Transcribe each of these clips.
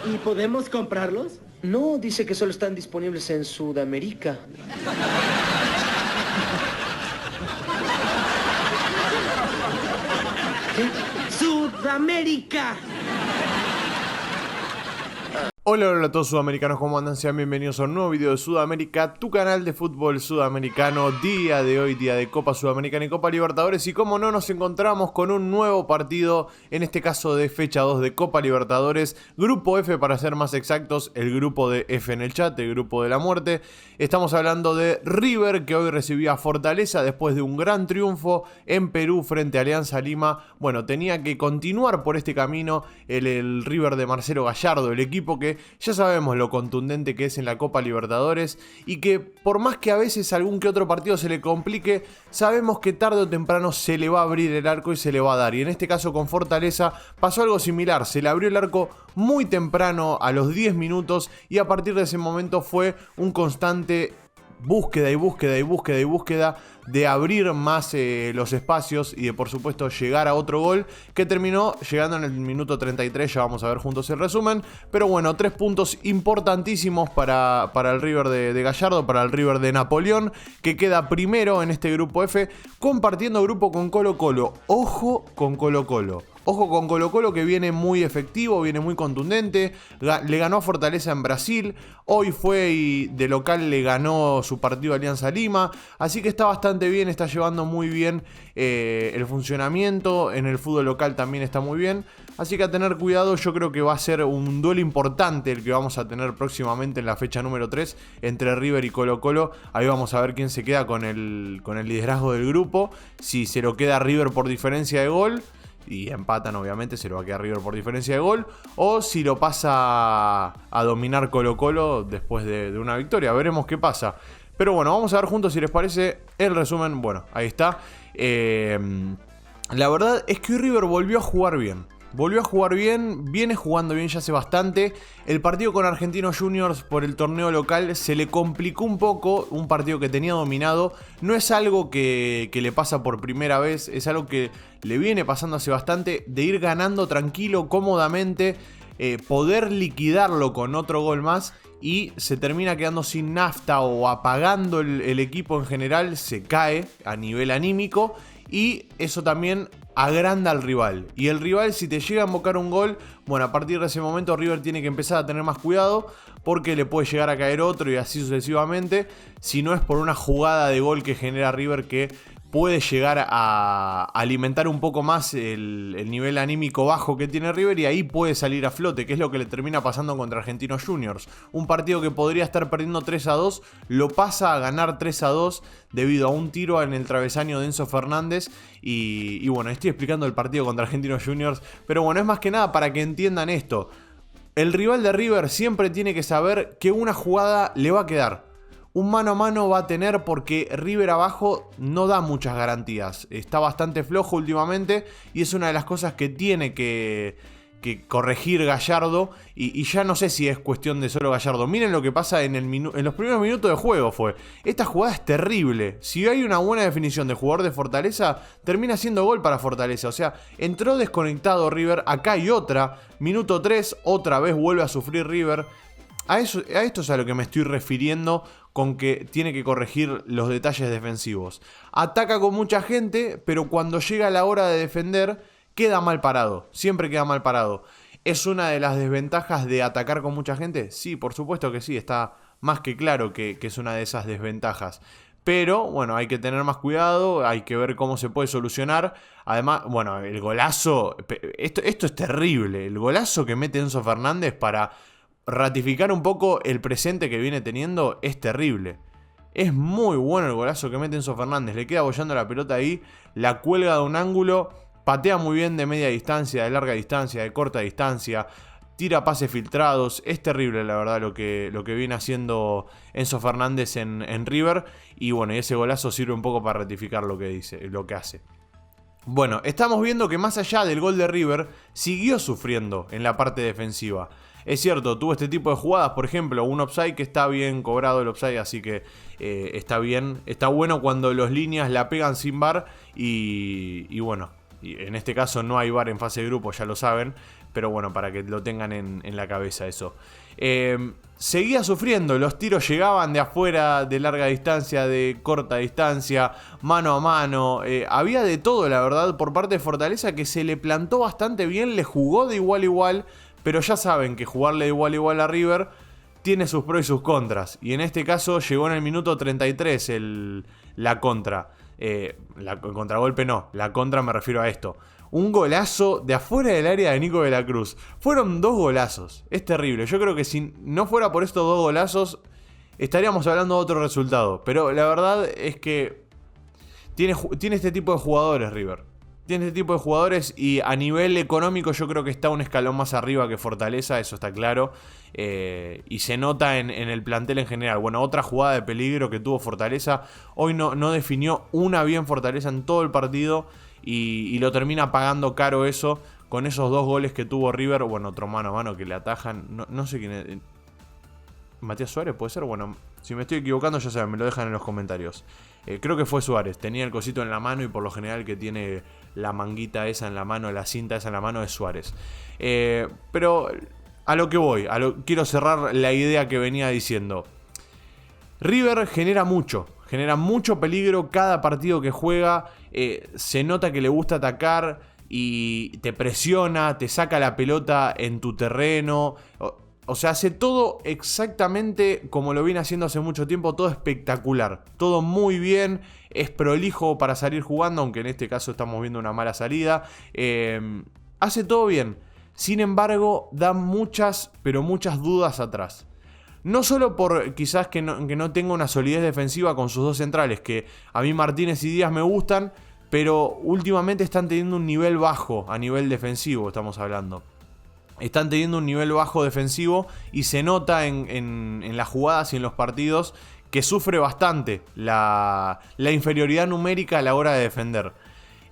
¿Y podemos comprarlos? No, dice que solo están disponibles en Sudamérica. ¿Qué? ¡Sudamérica! Hola a todos sudamericanos, ¿cómo andan? Sean bienvenidos a un nuevo video de Sudamérica, tu canal de fútbol sudamericano. Día de hoy, día de Copa Sudamericana y Copa Libertadores. Y como no, nos encontramos con un nuevo partido, en este caso de fecha 2 de Copa Libertadores. Grupo F para ser más exactos, el grupo de F en el chat, el grupo de la muerte. Estamos hablando de River, que hoy recibía a Fortaleza después de un gran triunfo en Perú frente a Alianza Lima. Bueno, tenía que continuar por este camino el River de Marcelo Gallardo, el equipo que ya sabemos lo contundente que es en la Copa Libertadores y que por más que a veces algún que otro partido se le complique, sabemos que tarde o temprano se le va a abrir el arco y se le va a dar. Y en este caso con Fortaleza pasó algo similar, se le abrió el arco muy temprano a los 10 minutos y a partir de ese momento fue un constante búsqueda de abrir más los espacios y de por supuesto llegar a otro gol que terminó llegando en el minuto 33, ya vamos a ver juntos el resumen, pero bueno, 3 puntos importantísimos para el River de Gallardo, para el River de Napoleón, que queda primero en este grupo F, compartiendo grupo con Colo-Colo. Ojo con Colo-Colo. Ojo con Colo-Colo, que viene muy efectivo, viene muy contundente, le ganó a Fortaleza en Brasil, hoy fue y de local le ganó su partido a Alianza Lima, así que está bastante bien, está llevando muy bien el funcionamiento, en el fútbol local también está muy bien, así que a tener cuidado. Yo creo que va a ser un duelo importante el que vamos a tener próximamente en la fecha número 3 entre River y Colo-Colo. Ahí vamos a ver quién se queda con el liderazgo del grupo, si se lo queda River por diferencia de gol y empatan, obviamente se lo va a quedar River por diferencia de gol, o si lo pasa a dominar Colo-Colo después de una victoria. Veremos qué pasa. Pero bueno, vamos a ver juntos si les parece el resumen. Bueno, ahí está. La verdad es que hoy River volvió a jugar bien. Viene jugando bien ya hace bastante. El partido con Argentinos Juniors por el torneo local se le complicó un poco, un partido que tenía dominado. No es algo que le pasa por primera vez, es algo que le viene pasando hace bastante, de ir ganando tranquilo, cómodamente, poder liquidarlo con otro gol más y se termina quedando sin nafta o apagando el equipo en general, se cae a nivel anímico y eso también agranda al rival. Y el rival, si te llega a invocar un gol, bueno, a partir de ese momento River tiene que empezar a tener más cuidado porque le puede llegar a caer otro y así sucesivamente, si no es por una jugada de gol que genera River que puede llegar a alimentar un poco más el nivel anímico bajo que tiene River y ahí puede salir a flote, que es lo que le termina pasando contra Argentinos Juniors. Un partido que podría estar perdiendo 3-2, lo pasa a ganar 3-2 debido a un tiro en el travesaño de Enzo Fernández. Y bueno, estoy explicando el partido contra Argentinos Juniors, pero bueno, es más que nada para que entiendan esto. El rival de River siempre tiene que saber que una jugada le va a quedar. Un mano a mano va a tener porque River abajo no da muchas garantías. Está bastante flojo últimamente y es una de las cosas que tiene que corregir Gallardo. Y ya no sé si es cuestión de solo Gallardo. Miren lo que pasa en los primeros minutos de juego fue. Esta jugada es terrible. Si hay una buena definición de jugador de Fortaleza, termina siendo gol para Fortaleza. O sea, entró desconectado River. Acá hay otra. Minuto 3, otra vez vuelve a sufrir River. A esto es a lo que me estoy refiriendo con que tiene que corregir los detalles defensivos. Ataca con mucha gente, pero cuando llega la hora de defender, queda mal parado. Siempre queda mal parado. ¿Es una de las desventajas de atacar con mucha gente? Sí, por supuesto que sí. Está más que claro que es una de esas desventajas. Pero, bueno, hay que tener más cuidado, hay que ver cómo se puede solucionar. Además, bueno, el golazo, esto es terrible. El golazo que mete Enzo Fernández para ratificar un poco el presente que viene teniendo es terrible. Es muy bueno el golazo que mete Enzo Fernández. Le queda boyando la pelota ahí, la cuelga de un ángulo, patea muy bien de media distancia, de larga distancia, de corta distancia, tira pases filtrados. Es terrible la verdad lo que viene haciendo Enzo Fernández en River. Y bueno, y ese golazo sirve un poco para ratificar lo que hace. Bueno, estamos viendo que más allá del gol de River, siguió sufriendo en la parte defensiva. Es cierto, tuvo este tipo de jugadas, por ejemplo, un offside que está bien cobrado el offside, así que está bien. Está bueno cuando los líneas la pegan sin VAR y bueno, y en este caso no hay VAR en fase de grupo, ya lo saben. pero bueno, para que lo tengan en la cabeza eso. Seguía sufriendo, los tiros llegaban de afuera, de larga distancia, de corta distancia, mano a mano. Había de todo, la verdad, por parte de Fortaleza, que se le plantó bastante bien, le jugó de igual a igual, pero ya saben que jugarle de igual a igual a River tiene sus pros y sus contras. Y en este caso llegó en el minuto 33 la contra. El contragolpe no, la contra me refiero a esto. Un golazo de afuera del área de Nico de la Cruz. Fueron 2 golazos. Es terrible. Yo creo que si no fuera por estos 2 golazos, estaríamos hablando de otro resultado. Pero la verdad es que tiene este tipo de jugadores, River. Tiene este tipo de jugadores y a nivel económico yo creo que está un escalón más arriba que Fortaleza, eso está claro. Y se nota en el plantel en general. Bueno, otra jugada de peligro que tuvo Fortaleza. Hoy no definió una bien Fortaleza en todo el partido. Y lo termina pagando caro eso, con esos 2 goles que tuvo River. Bueno, otro mano a mano que le atajan. No sé quién es. ¿Matías Suárez puede ser? Bueno, si me estoy equivocando ya saben, me lo dejan en los comentarios. Creo que fue Suárez, tenía el cosito en la mano y por lo general que tiene la manguita esa en la mano, la cinta esa en la mano es Suárez. Pero a lo que voy, quiero cerrar la idea que venía diciendo. River genera mucho peligro cada partido que juega. Se nota que le gusta atacar y te presiona, te saca la pelota en tu terreno. O sea, hace todo exactamente como lo viene haciendo hace mucho tiempo, todo espectacular, todo muy bien, es prolijo para salir jugando, aunque en este caso estamos viendo una mala salida. Hace todo bien, sin embargo, da muchas, pero muchas dudas atrás. No solo por quizás que no tenga una solidez defensiva con sus 2 centrales, que a mí Martínez y Díaz me gustan, pero últimamente están teniendo un nivel bajo a nivel defensivo, estamos hablando. Están teniendo un nivel bajo defensivo y se nota en las jugadas y en los partidos que sufre bastante la inferioridad numérica a la hora de defender.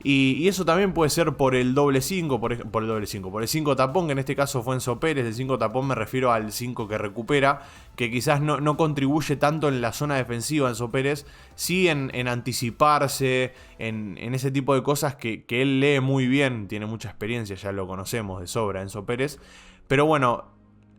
Y eso también puede ser por el doble 5, por el 5 tapón, que en este caso fue Enzo Pérez. El 5 tapón me refiero al 5 que recupera, que quizás no contribuye tanto en la zona defensiva Enzo Pérez, sí en anticiparse, en ese tipo de cosas que él lee muy bien, tiene mucha experiencia, ya lo conocemos de sobra Enzo Pérez. Pero bueno,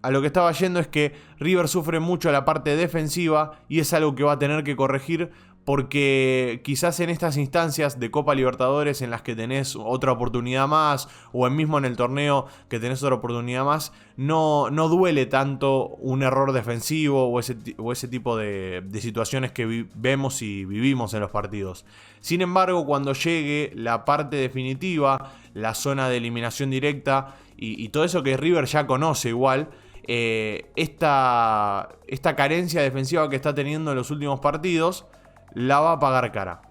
a lo que estaba yendo es que River sufre mucho la parte defensiva y es algo que va a tener que corregir. Porque quizás en estas instancias de Copa Libertadores en las que tenés otra oportunidad más, o mismo en el torneo que tenés otra oportunidad más, no duele tanto un error defensivo o ese tipo de situaciones que vemos y vivimos en los partidos. Sin embargo, cuando llegue la parte definitiva, la zona de eliminación directa y todo eso que River ya conoce igual, esta carencia defensiva que está teniendo en los últimos partidos la va a pagar cara.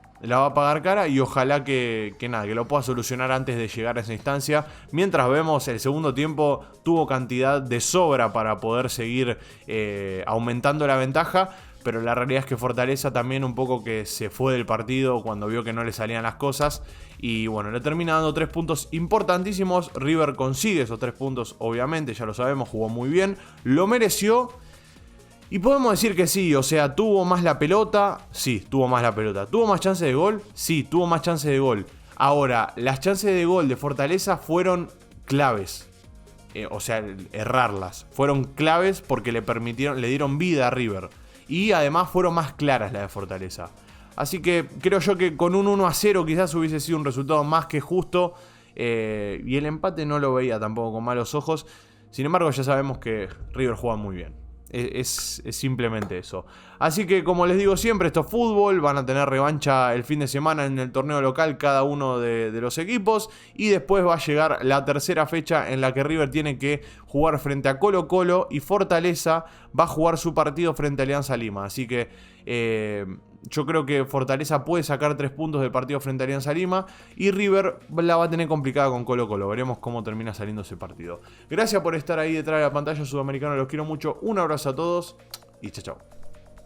Y ojalá que lo pueda solucionar antes de llegar a esa instancia. Mientras vemos, el segundo tiempo tuvo cantidad de sobra para poder seguir aumentando la ventaja. Pero la realidad es que Fortaleza también un poco que se fue del partido cuando vio que no le salían las cosas. Y bueno, le termina dando 3 puntos importantísimos. River consigue esos 3 puntos, obviamente, ya lo sabemos, jugó muy bien, lo mereció. Y podemos decir que sí, o sea, tuvo más la pelota, sí, tuvo más la pelota. ¿Tuvo más chances de gol? Sí, tuvo más chances de gol. Ahora, las chances de gol de Fortaleza fueron claves. O sea, errarlas. Fueron claves porque le dieron vida a River. Y además fueron más claras las de Fortaleza. Así que creo yo que con un 1-0 quizás hubiese sido un resultado más que justo. Y el empate no lo veía tampoco con malos ojos. Sin embargo, ya sabemos que River juega muy bien. Es simplemente eso. Así que como les digo siempre, esto es fútbol. Van a tener revancha el fin de semana en el torneo local cada uno de los equipos. Y después va a llegar la tercera fecha en la que River tiene que jugar frente a Colo-Colo. Y Fortaleza va a jugar su partido frente a Alianza Lima. Así que yo creo que Fortaleza puede sacar 3 puntos del partido frente a Alianza Lima. Y River la va a tener complicada con Colo-Colo. Veremos cómo termina saliendo ese partido. Gracias por estar ahí detrás de la pantalla, Sudamericano. Los quiero mucho. Un abrazo a todos y chao, chao.